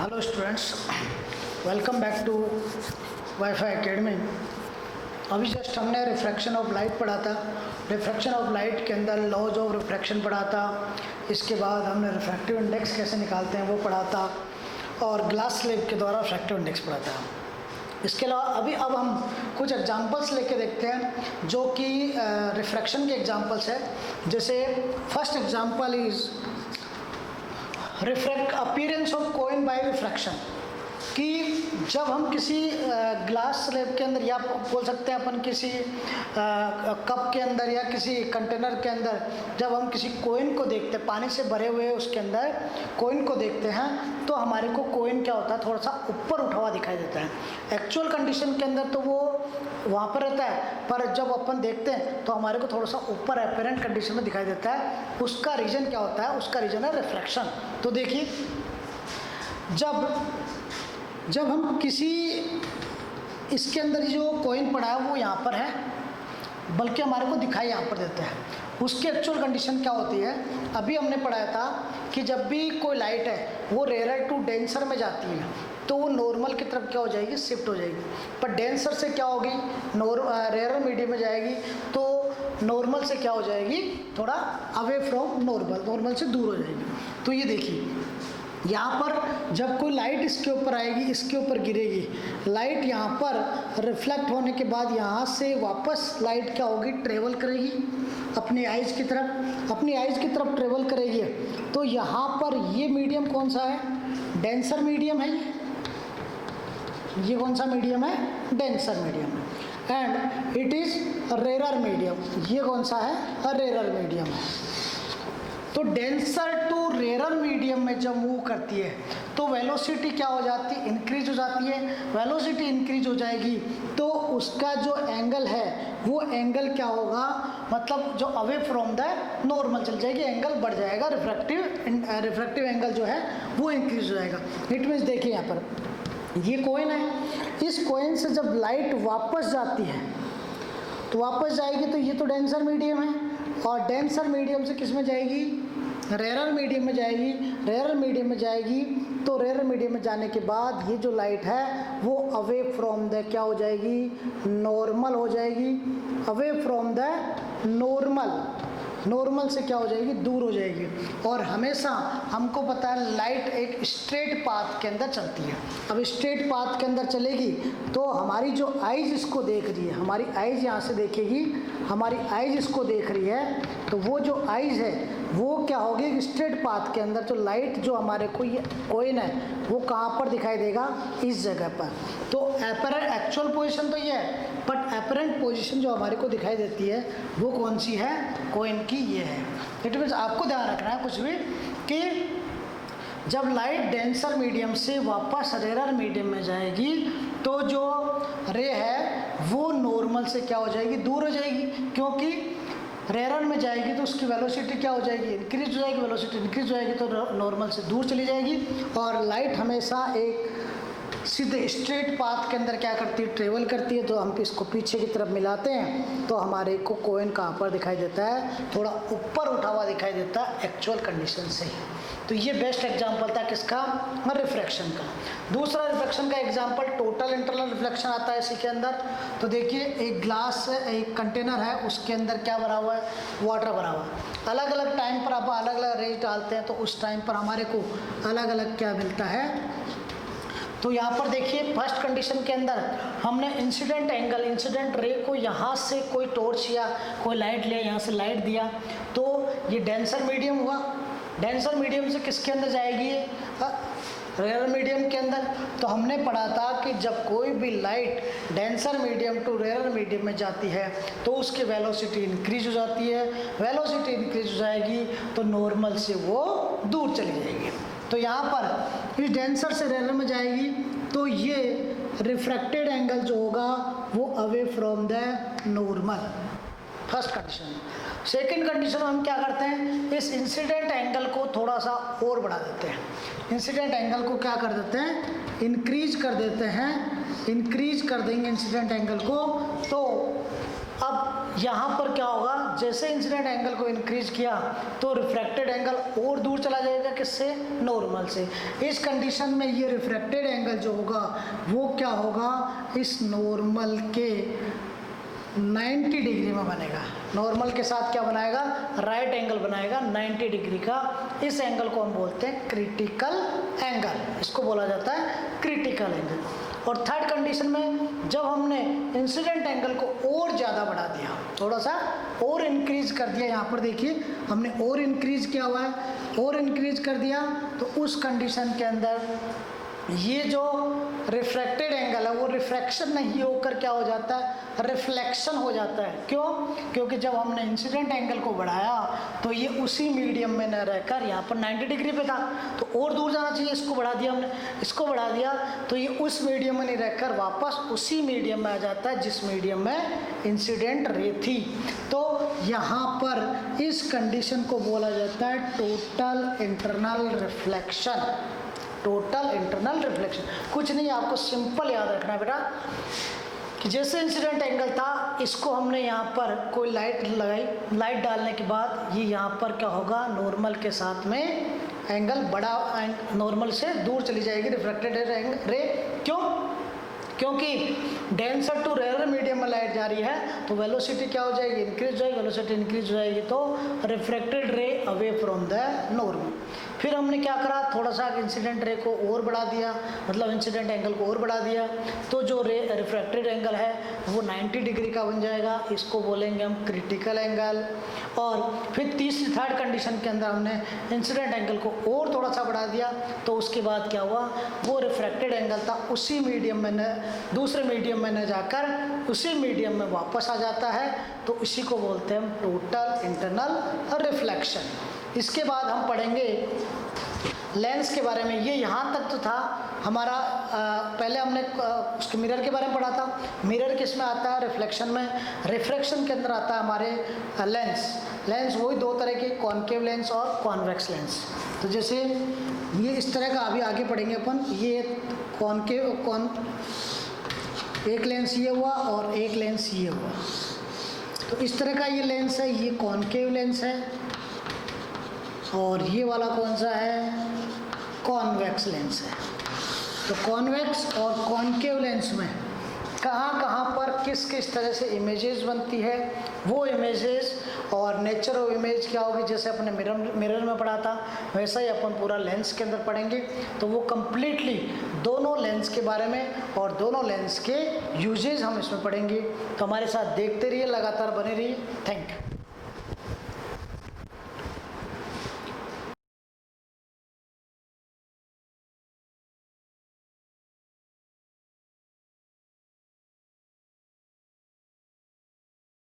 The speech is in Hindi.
Hello students, welcome back to WiFi academy. अभी जस्ट हमने रिफ्रैक्शन ऑफ लाइट पढ़ा था। रिफ्रैक्शन ऑफ लाइट के अंदर लॉज ऑफ रिफ्रैक्शन पढ़ा था। इसके बाद हमने रिफ्रैक्टिव इंडेक्स कैसे निकालते हैं वो पढ़ा था, और ग्लास स्लेब के द्वारा रिफ्रैक्टिव इंडेक्स पढ़ा था। इसके अलावा अब हम कुछ एग्जांपल्स लेके देखते हैं जो कि रिफ्रैक्शन के एग्जांपल्स है। जैसे first example is refract appearance of coin by refraction, कि जब हम किसी ग्लास स्लेब के अंदर, या बोल सकते हैं अपन किसी कप के अंदर या किसी कंटेनर के अंदर, जब हम किसी कोइन को देखते हैं, पानी से भरे हुए उसके अंदर कोइन को देखते हैं, तो हमारे को कोइन क्या होता है, थोड़ा सा ऊपर उठा हुआ दिखाई देता है। एक्चुअल कंडीशन के अंदर तो वो वहाँ पर रहता है, पर जब अपन देखते हैं तो हमारे को थोड़ा सा ऊपर अपीयरेंट कंडीशन में दिखाई देता है। उसका रीज़न क्या होता है? उसका रीज़न है रिफ्रैक्शन। तो देखिए, जब हम किसी, इसके अंदर जो कॉइन पड़ा है वो यहाँ पर है, बल्कि हमारे को दिखाई यहाँ पर देता है। उसकी एक्चुअल कंडीशन क्या होती है? अभी हमने पढ़ाया था कि जब भी कोई लाइट है वो रेयर टू डेंसर में जाती है तो वो नॉर्मल की तरफ क्या हो जाएगी? शिफ्ट हो जाएगी। पर डेंसर से क्या होगी? रेयर मीडियम में जाएगी, तो नॉर्मल से क्या हो जाएगी? थोड़ा अवे फ्रॉम नॉर्मल, नॉर्मल से दूर हो जाएगी। तो ये देखिए, यहाँ पर जब कोई लाइट इसके ऊपर आएगी, इसके ऊपर गिरेगी, लाइट यहाँ पर रिफ्लेक्ट होने के बाद यहाँ से वापस लाइट क्या होगी? ट्रेवल करेगी अपनी आइज़ की तरफ, अपनी आइज़ की तरफ ट्रेवल करेगी। तो यहाँ पर ये मीडियम कौन सा है? डेंसर मीडियम है। ये कौन सा मीडियम है? Denser medium. And it is rare medium. ये कौन सा है? रेयर मीडियम है। तो डेंसर टू रेयर मीडियम में जब मूव करती है तो वेलोसिटी क्या हो जाती है? इंक्रीज हो जाती है। वेलोसिटी इंक्रीज हो जाएगी तो उसका जो एंगल है वो एंगल क्या होगा? मतलब जो अवे फ्रॉम द नॉर्मल चल जाएगी, एंगल बढ़ जाएगा। रिफ्रैक्टिव एंगल जो है वो इंक्रीज हो जाएगा। इट मीन्स देखिए, यहाँ पर ये कॉइन है, इस कॉइन से जब लाइट वापस जाती है तो वापस जाएगी, तो ये तो डेंसर मीडियम है, और डेंसर मीडियम से किस में जाएगी? रेयर मीडियम में जाएगी। रेयर मीडियम में जाएगी तो रेयर मीडियम में जाने के बाद ये जो लाइट है वो अवे फ्रॉम द क्या हो जाएगी? नॉर्मल हो जाएगी। Away from the normal, normal से क्या हो जाएगी? दूर हो जाएगी। और हमेशा हमको पता है लाइट एक स्ट्रेट पाथ के अंदर चलती है। अब स्ट्रेट पाथ के अंदर चलेगी तो हमारी जो आइज़ इसको देख रही है, हमारी आइज़ यहाँ से देखेगी, हमारी आइज़ इसको देख रही है, तो वो जो आइज़ है वो क्या होगी? स्ट्रेट पाथ के अंदर जो लाइट जो हमारे को ये कॉइन है वो कहाँ पर दिखाई देगा? इस जगह पर। तो एपरेंट एक्चुअल पोजीशन तो ये है, बट एपरेंट पोजीशन जो हमारे को दिखाई देती है वो कौन सी है? कॉइन की ये है। इट मीन्स आपको ध्यान रखना है कुछ भी, कि जब लाइट डेंसर मीडियम से वापस रेयर मीडियम में जाएगी तो जो रे है वो नॉर्मल से क्या हो जाएगी? दूर हो जाएगी, क्योंकि रेयर में जाएगी तो उसकी वेलोसिटी क्या हो जाएगी? इंक्रीज हो जाएगी। वेलोसिटी इंक्रीज हो जाएगी तो नॉर्मल से दूर चली जाएगी। और लाइट हमेशा एक सीधे स्ट्रेट पाथ के अंदर क्या करती है? ट्रेवल करती है। तो हम इसको पीछे की तरफ मिलाते हैं तो हमारे को कॉइन कहाँ पर दिखाई देता है? थोड़ा ऊपर उठा हुआ दिखाई देता है एक्चुअल कंडीशन से। तो ये बेस्ट एग्जांपल था किसका? रिफ्रैक्शन का। दूसरा रिफ्रैक्शन का एग्जांपल टोटल इंटरनल रिफ्लेक्शन आता है इसी के अंदर। तो देखिए, एक ग्लास, एक कंटेनर है, उसके अंदर क्या भरा हुआ है? वाटर भरा हुआ है। अलग अलग टाइम पर आप अलग अलग रेज डालते हैं तो उस टाइम पर हमारे को अलग अलग क्या मिलता है? तो यहाँ पर देखिए, फर्स्ट कंडीशन के अंदर हमने इंसिडेंट एंगल, इंसिडेंट रे को यहाँ से कोई टॉर्च या कोई लाइट लिया, यहाँ से लाइट दिया, तो ये डेंसर मीडियम हुआ। डेंसर मीडियम से किसके अंदर जाएगी? रेयर मीडियम के अंदर। तो हमने पढ़ा था कि जब कोई भी light denser medium to rare medium में जाती है तो उसकी वेलोसिटी इंक्रीज हो जाती है। वेलोसिटी इंक्रीज हो जाएगी तो नॉर्मल से वो दूर चली जाएगी। तो यहाँ पर इस डेंसर से रेयर में जाएगी तो ये रिफ्रैक्टेड एंगल जो होगा वो away from the normal, first condition. Second condition में हम क्या करते हैं? इस इंसिडेंट एंगल को थोड़ा सा और बढ़ा देते हैं। इंसिडेंट एंगल को क्या कर देते हैं, इंक्रीज कर देते हैं, इंक्रीज कर देंगे इंसिडेंट एंगल को। तो अब यहाँ पर क्या होगा, जैसे इंसिडेंट एंगल को इंक्रीज किया तो रिफ्रैक्टेड एंगल और दूर चला जाएगा, किससे, नॉर्मल से। इस कंडीशन में ये रिफ्रैक्टेड एंगल जो होगा वो क्या होगा, इस नॉर्मल के 90 डिग्री में बनेगा। नॉर्मल के साथ क्या बनाएगा, राइट एंगल बनाएगा 90 डिग्री का। इस एंगल को हम बोलते हैं क्रिटिकल एंगल, इसको बोला जाता है क्रिटिकल एंगल। और थर्ड कंडीशन में जब हमने इंसिडेंट एंगल को और ज़्यादा बढ़ा दिया, थोड़ा सा और इंक्रीज कर दिया, यहाँ पर देखिए हमने और इंक्रीज किया हुआ है, और इंक्रीज कर दिया, तो उस कंडीशन के अंदर ये जो रिफ्रैक्टेड एंगल है वो रिफ्रैक्शन नहीं होकर क्या हो जाता है, रिफ्लेक्शन हो जाता है। क्यों, क्योंकि जब हमने इंसिडेंट एंगल को बढ़ाया तो ये उसी मीडियम में न रहकर यहाँ पर 90 डिग्री पे था, तो और दूर जाना चाहिए, इसको बढ़ा दिया हमने, इसको बढ़ा दिया तो ये उस मीडियम में नहीं रहकर वापस उसी मीडियम में आ जाता है जिस मीडियम में इंसिडेंट रे थी। तो यहाँ पर इस कंडीशन को बोला जाता है total internal reflection. Total internal reflection कुछ नहीं, आपको सिंपल याद रखना है बेटा कि जैसे इंसिडेंट एंगल था, इसको हमने यहाँ पर कोई लाइट लगाई, लाइट डालने के बाद ये यहाँ पर क्या होगा, नॉर्मल के साथ में एंगल बड़ा, नॉर्मल से दूर चली जाएगी रिफ्रैक्टेड रे। क्यों, क्योंकि डेंसर टू रेयर मीडियम में लाइट जा रही है तो वेलोसिटी क्या हो जाएगी, इंक्रीज हो जाएगी, वेलोसिटी इंक्रीज हो जाएगी तो रिफ्रैक्टेड रे अवे फ्रॉम द नॉर्मल। फिर हमने क्या करा, थोड़ा सा इंसिडेंट रे को और बढ़ा दिया, मतलब इंसिडेंट एंगल को और बढ़ा दिया, तो जो रिफ्रैक्टेड एंगल है वो 90 डिग्री का बन जाएगा, इसको बोलेंगे हम क्रिटिकल एंगल। और फिर तीसरी थर्ड कंडीशन के अंदर हमने इंसिडेंट एंगल को और थोड़ा सा बढ़ा दिया, तो उसके बाद क्या हुआ, वो रिफ्रैक्टेड एंगल था उसी मीडियम में न, दूसरे मीडियम में न जाकर उसी मीडियम में वापस आ जाता है, तो इसी को बोलते हैं हम टोटल इंटरनल रिफ्लेक्शन। इसके बाद हम पढ़ेंगे लेंस के बारे में। ये यहाँ तक तो था हमारा, पहले हमने उसके मिरर के बारे में पढ़ा था। मिरर किस में आता है, रिफ्लेक्शन में। रिफ्रैक्शन के अंदर आता है हमारे लेंस। लेंस वही दो तरह के, कॉनकेव लेंस और कॉन्वेक्स लेंस। तो जैसे ये इस तरह का अभी आगे पढ़ेंगे अपन, ये कॉनकेव एक लेंस ये हुआ और एक लेंस ये हुआ, तो इस तरह का ये लेंस है, ये कॉनकेव लेंस है, और ये वाला कौन सा है, कॉन्वेक्स लेंस है। तो कॉन्वेक्स और कॉनकेव लेंस में कहाँ कहाँ पर किस किस तरह से इमेजेस बनती है, वो इमेजेस और नेचर ऑफ इमेज क्या होगी, जैसे अपने मिरर में पढ़ा था वैसा ही अपन पूरा लेंस के अंदर पढ़ेंगे। तो वो कम्प्लीटली दोनों लेंस के बारे में और दोनों लेंस के यूजेज हम इसमें पढ़ेंगे। तो हमारे साथ देखते रहिए, लगातार बने रहिए। Thank you.